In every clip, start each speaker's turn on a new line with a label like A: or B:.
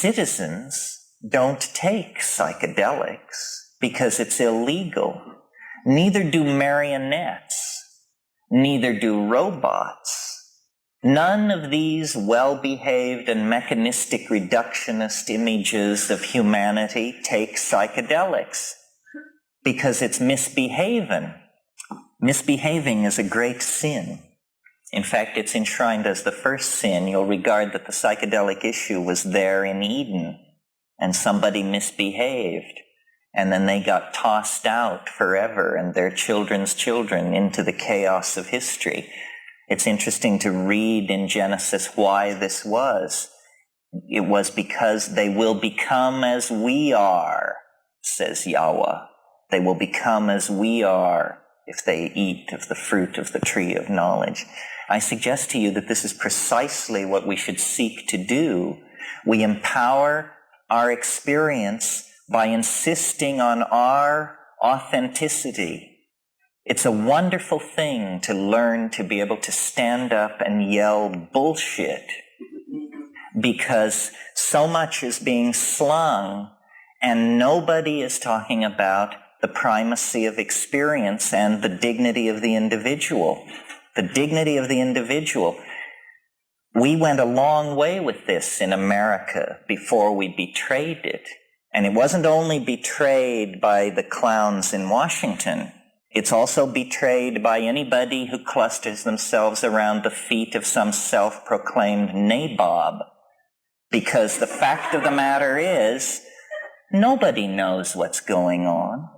A: citizens don't take psychedelics because it's illegal. Neither do marionettes. Neither do robots. None of these well-behaved and mechanistic reductionist images of humanity take psychedelics because it's misbehaving. Misbehaving is a great sin. In fact, it's enshrined as the first sin. You'll regard that the psychedelic issue was there in Eden, and somebody misbehaved, and then they got tossed out forever and their children's children into the chaos of history. It's interesting to read in Genesis why this was. It was because they will become as we are, says Yahweh. They will become as we are if they eat of the fruit of the tree of knowledge. I suggest to you that this is precisely what we should seek to do. We empower our experience by insisting on our authenticity. It's a wonderful thing to learn to be able to stand up and yell bullshit, because so much is being slung and nobody is talking about the primacy of experience and the dignity of the individual. The dignity of the individual. We went a long way with this in America before we betrayed it. And it wasn't only betrayed by the clowns in Washington. It's also betrayed by anybody who clusters themselves around the feet of some self-proclaimed nabob. Because the fact of the matter is, nobody knows what's going on.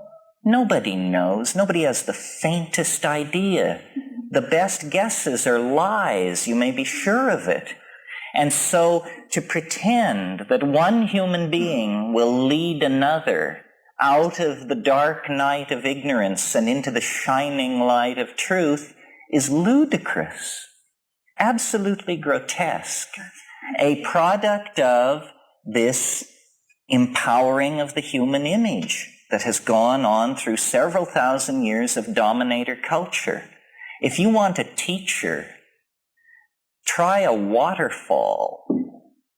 A: Nobody knows. Nobody has the faintest idea. The best guesses are lies. You may be sure of it. And so to pretend that one human being will lead another out of the dark night of ignorance and into the shining light of truth is ludicrous, absolutely grotesque, a product of this empowering of the human image that has gone on through several thousand years of dominator culture. If you want a teacher, try a waterfall,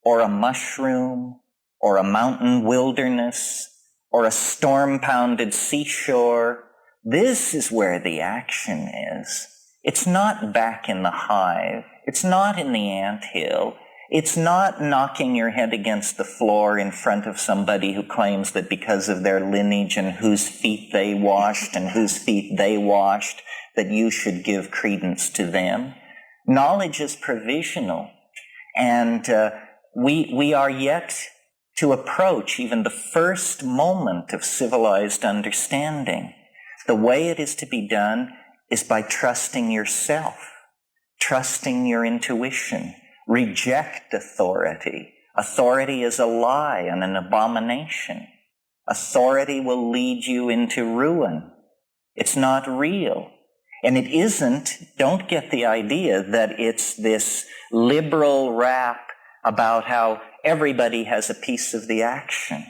A: or a mushroom, or a mountain wilderness, or a storm-pounded seashore. This is where the action is. It's not back in the hive. It's not in the anthill. It's not knocking your head against the floor in front of somebody who claims that because of their lineage and whose feet they washed and whose feet they washed, that you should give credence to them. Knowledge is provisional, and we are yet to approach even the first moment of civilized understanding. The way it is to be done is by trusting yourself, trusting your intuition. Reject authority. Authority is a lie and an abomination. Authority will lead you into ruin. It's not real. And it isn't, don't get the idea that it's this liberal rap about how everybody has a piece of the action.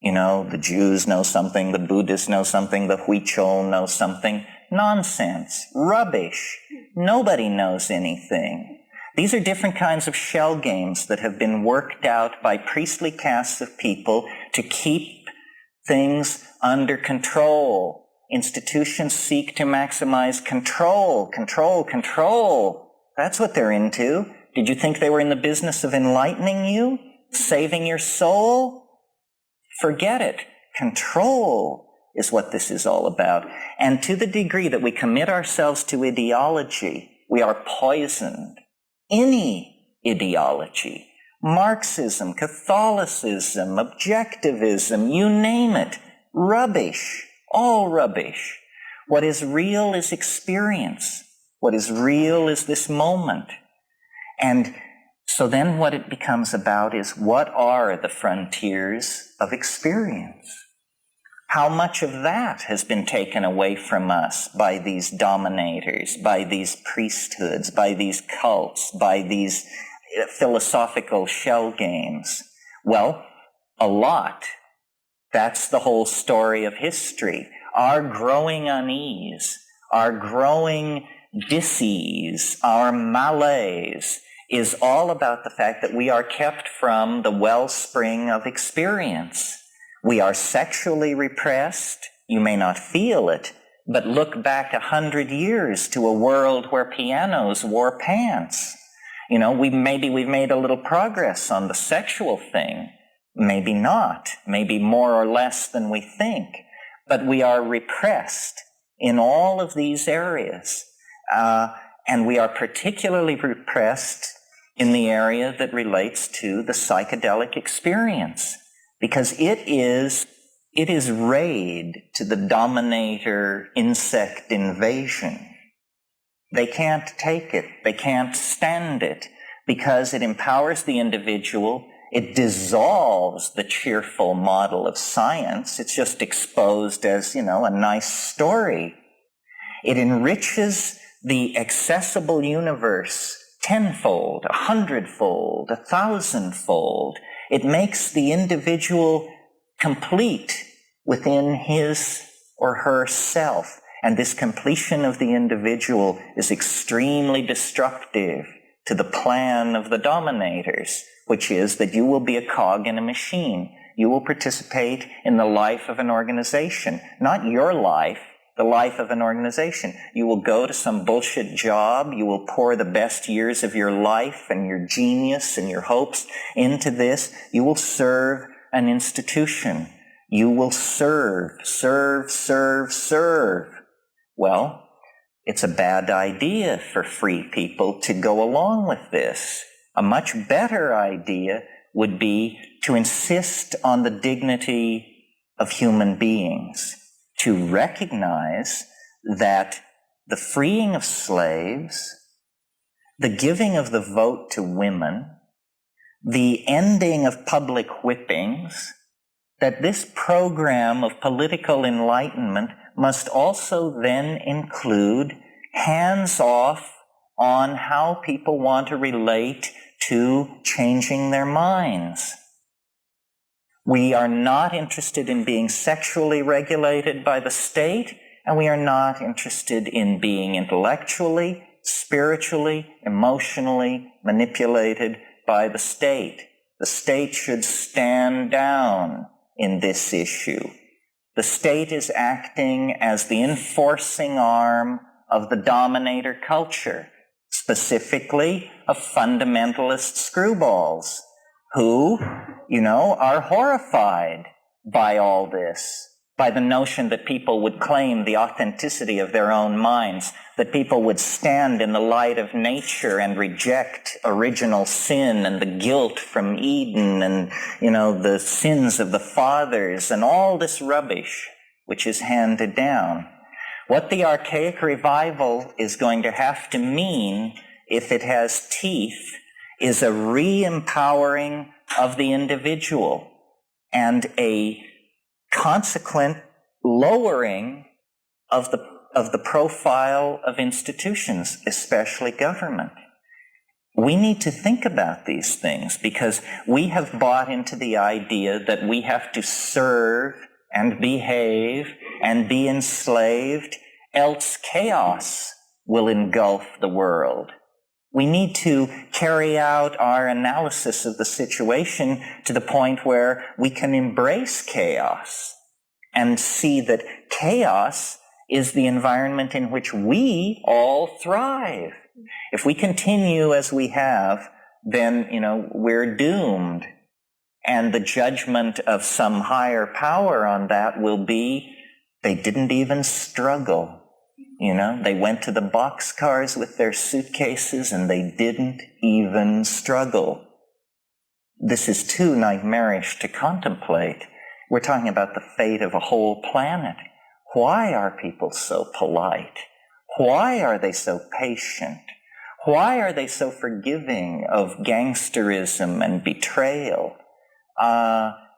A: You know, the Jews know something, the Buddhists know something, the Huichol know something. Nonsense. Rubbish. Nobody knows anything. These are different kinds of shell games that have been worked out by priestly castes of people to keep things under control. Institutions seek to maximize control, control, control. That's what they're into. Did you think they were in the business of enlightening you? Saving your soul? Forget it. Control is what this is all about. And to the degree that we commit ourselves to ideology, we are poisoned. Any ideology, Marxism, Catholicism, objectivism, you name it, rubbish, all rubbish. What is real is experience. What is real is this moment. And so then what it becomes about is, what are the frontiers of experience? How much of that has been taken away from us by these dominators, by these priesthoods, by these cults, by these philosophical shell games? Well, a lot. That's the whole story of history. Our growing unease, our growing dis-ease, our malaise, is all about the fact that we are kept from the wellspring of experience. We are sexually repressed. You may not feel it, but look back 100 years to a world where pianos wore pants. You know, maybe we've made a little progress on the sexual thing. Maybe not. Maybe more or less than we think. But we are repressed in all of these areas. And we are particularly repressed in the area that relates to the psychedelic experience, because it is raid to the Dominator insect invasion. They can't take it. They can't stand it, because it empowers the individual. It dissolves the cheerful model of science. It's just exposed as, a nice story. It enriches the accessible universe tenfold, 100-fold, 1,000-fold. It makes the individual complete within his or her self. And this completion of the individual is extremely destructive to the plan of the dominators, which is that you will be a cog in a machine. You will participate in the life of an organization, not your life, the life of an organization. You will go to some bullshit job. You will pour the best years of your life and your genius and your hopes into this. You will serve an institution. You will serve. Well, it's a bad idea for free people to go along with this. A much better idea would be to insist on the dignity of human beings, to recognize that the freeing of slaves, the giving of the vote to women, the ending of public whippings, that this program of political enlightenment must also then include hands-off on how people want to relate to changing their minds. We are not interested in being sexually regulated by the state, and we are not interested in being intellectually, spiritually, emotionally manipulated by the state. The state should stand down in this issue. The state is acting as the enforcing arm of the dominator culture, specifically of fundamentalist screwballs who, are horrified by all this, by the notion that people would claim the authenticity of their own minds, that people would stand in the light of nature and reject original sin and the guilt from Eden and, the sins of the fathers and all this rubbish which is handed down. What the Archaic revival is going to have to mean, if it has teeth, is a re-empowering of the individual and a consequent lowering of the profile of institutions, especially government. We need to think about these things because we have bought into the idea that we have to serve and behave and be enslaved, else chaos will engulf the world. We need to carry out our analysis of the situation to the point where we can embrace chaos and see that chaos is the environment in which we all thrive. If we continue as we have, then, we're doomed. And the judgment of some higher power on that will be, they didn't even struggle. They went to the boxcars with their suitcases and they didn't even struggle. This is too nightmarish to contemplate. We're talking about the fate of a whole planet. Why are people so polite? Why are they so patient? Why are they so forgiving of gangsterism and betrayal?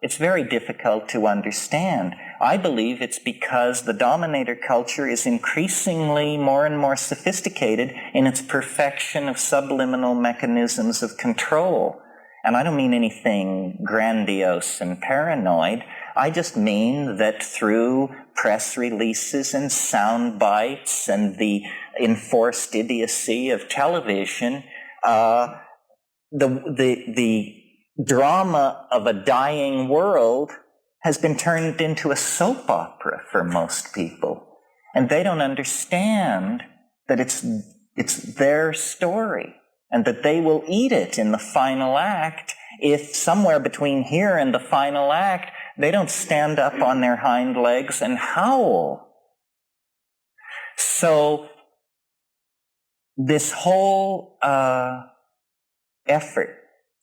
A: It's very difficult to understand. I believe it's because the dominator culture is increasingly more and more sophisticated in its perfection of subliminal mechanisms of control. And I don't mean anything grandiose and paranoid. I just mean that through press releases and sound bites and the enforced idiocy of television, the drama of a dying world has been turned into a soap opera for most people. And they don't understand that it's their story and that they will eat it in the final act if somewhere between here and the final act they don't stand up on their hind legs and howl. So this whole effort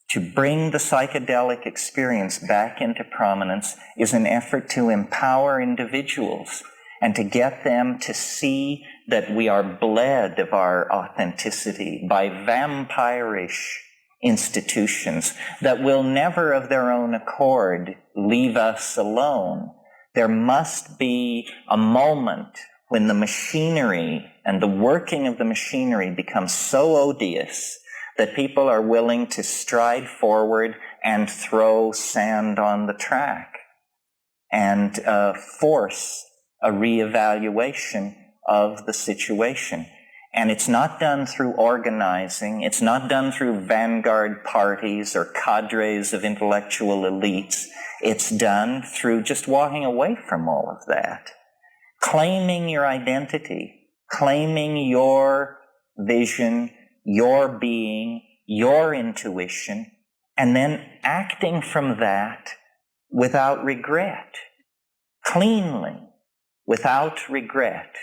A: to bring the psychedelic experience back into prominence is an effort to empower individuals and to get them to see that we are bled of our authenticity by vampirish institutions that will never of their own accord leave us alone. There must be a moment when the machinery and the working of the machinery becomes so odious that people are willing to stride forward and throw sand on the track and force a reevaluation of the situation. And it's not done through organizing. It's not done through vanguard parties or cadres of intellectual elites. It's done through just walking away from all of that, claiming your identity, claiming your vision, your being, your intuition, and then acting from that without regret, cleanly, without regret.